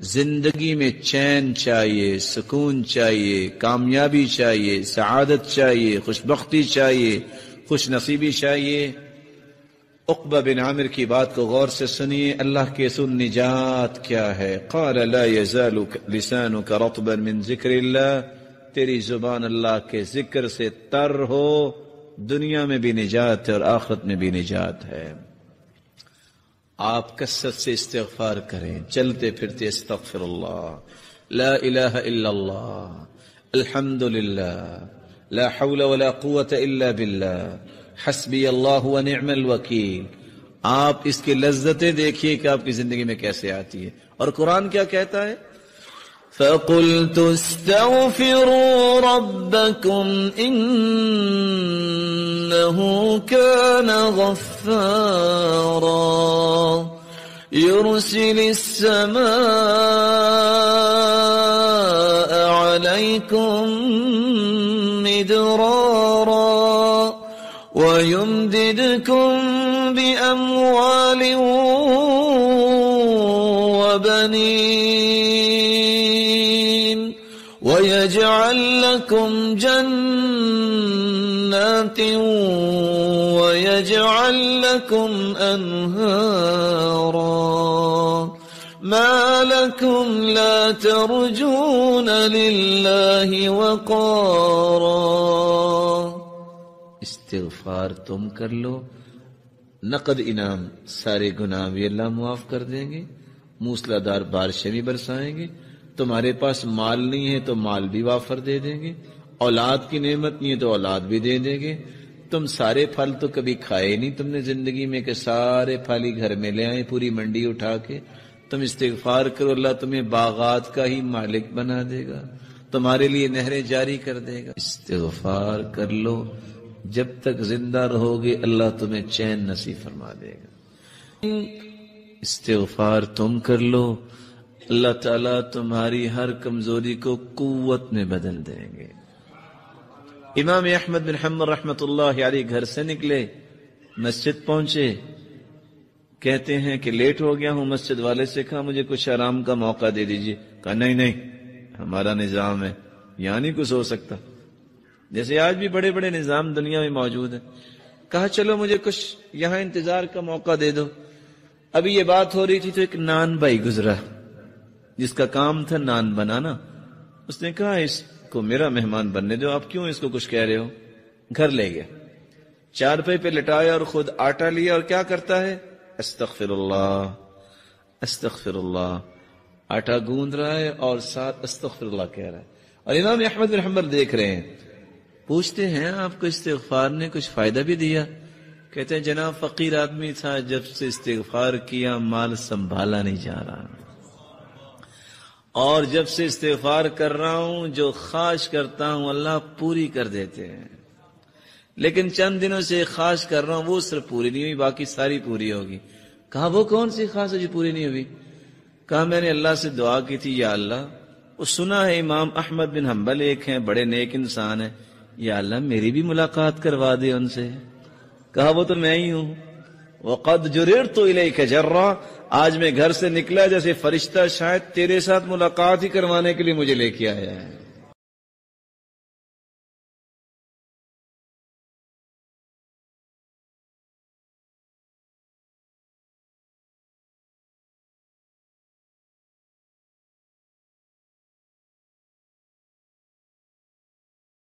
زندگی میں چین چاہیے، سکون چاہیے، کامیابی چاہیے، سعادت چاہیے، خوشبختی چاہیے، خوش نصیبی چاہیے۔ عقبہ بن عامر کی بات کو غور سے سنیے، اللہ کے سن نجات کیا ہے؟ قال لا يزال لسانك رطبا من ذکر اللہ، تیری زبان اللہ کے ذکر سے تر ہو، دنیا میں بھی نجات ہے اور آخرت میں بھی نجات ہے۔ آپ کثرت سے استغفار کریں، چلتے پھرتے استغفر اللہ، لا الہ الا اللہ، الحمد للہ، لا حول ولا قوة الا باللہ، حسبی اللہ ونعم الوکیل۔ آپ اس کی لذتیں دیکھیے کہ آپ کی زندگی میں کیسے آتی ہے۔ اور قرآن کیا کہتا ہے؟ فَقُلْتُ اسْتَغْفِرُوا رَبَّكُمْ إِنَّهُ كَانَ غَفَّارًا يُرْسِلِ السَّمَاءَ عَلَيْكُمْ مِدْرَارًا وَيُمْدِدْكُمْ بِأَمْوَالٍ وَبَنِينَ وَيَجْعَلْ لَكُمْ جَنَّاتٍ وَيَجْعَلْ لَكُمْ أَنْهَارًا مَا لَكُمْ لَا تَرْجُونَ لِلَّهِ وَقَارًا۔ استغفار تم کر لو، نقد انعام، سارے گناہ بھی اللہ معاف کر دیں گے، موسلادھار بارشیں بھی برسائیں گے، تمہارے پاس مال نہیں ہے تو مال بھی وافر دے دیں گے، اولاد کی نعمت نہیں ہے تو اولاد بھی دے دیں گے، تم سارے پھل تو کبھی کھائے نہیں تم نے زندگی میں کہ سارے پھل ہی گھر میں لے آئے پوری منڈی اٹھا کے، تم استغفار کرو اللہ تمہیں باغات کا ہی مالک بنا دے گا، تمہارے لیے نہریں جاری کر دے گا۔ استغفار کر لو، جب تک زندہ رہو گے اللہ تمہیں چین نصیب فرما دے گا۔ استغفار تم کر لو، اللہ تعالیٰ تمہاری ہر کمزوری کو قوت میں بدل دیں گے۔ امام احمد بن حنبل رحمۃ اللہ علیہ گھر سے نکلے، مسجد پہنچے، کہتے ہیں کہ لیٹ ہو گیا ہوں، مسجد والے سے کہا مجھے کچھ آرام کا موقع دے دیجیے، کہا نہیں ہمارا نظام ہے، یہاں نہیں کچھ ہو سکتا، جیسے آج بھی بڑے بڑے نظام دنیا میں موجود ہیں۔ کہا چلو مجھے کچھ یہاں انتظار کا موقع دے دو۔ ابھی یہ بات ہو رہی تھی تو ایک نان بھائی گزرا جس کا کام تھا نان بنانا، اس نے کہا اس کو میرا مہمان بننے دو، آپ کیوں اس کو کچھ کہہ رہے ہو؟ گھر لے گیا، چارپائی پہ لٹایا اور خود آٹا لیا اور کیا کرتا ہے؟ استغفر اللہ استغفر اللہ، آٹا گوندھ رہا ہے اور ساتھ استغفر اللہ کہہ رہا ہے، اور امام احمد بن حنبل دیکھ رہے ہیں۔ پوچھتے ہیں آپ کو استغفار نے کچھ فائدہ بھی دیا؟ کہتے ہیں جناب فقیر آدمی تھا، جب سے استغفار کیا مال سنبھالا نہیں جا رہا، اور جب سے استغفار کر رہا ہوں جو خواہش کرتا ہوں اللہ پوری کر دیتے ہیں، لیکن چند دنوں سے خواہش کر رہا ہوں وہ صرف پوری نہیں ہوئی، باقی ساری پوری ہوگی۔ کہا وہ کون سی خواہش ہے جو پوری نہیں ہوئی؟ کہا میں نے اللہ سے دعا کی تھی، یا اللہ وہ سنا ہے امام احمد بن حنبل ایک ہیں بڑے نیک انسان ہیں، یا اللہ میری بھی ملاقات کروا دے ان سے۔ کہا وہ تو میں ہی ہوں، وَقَدْ جُرِرْتُ إِلَيْكَ جَرًّا، آج میں گھر سے نکلا جیسے فرشتہ شاید تیرے ساتھ ملاقات ہی کروانے کے لیے مجھے لے کے آیا ہے۔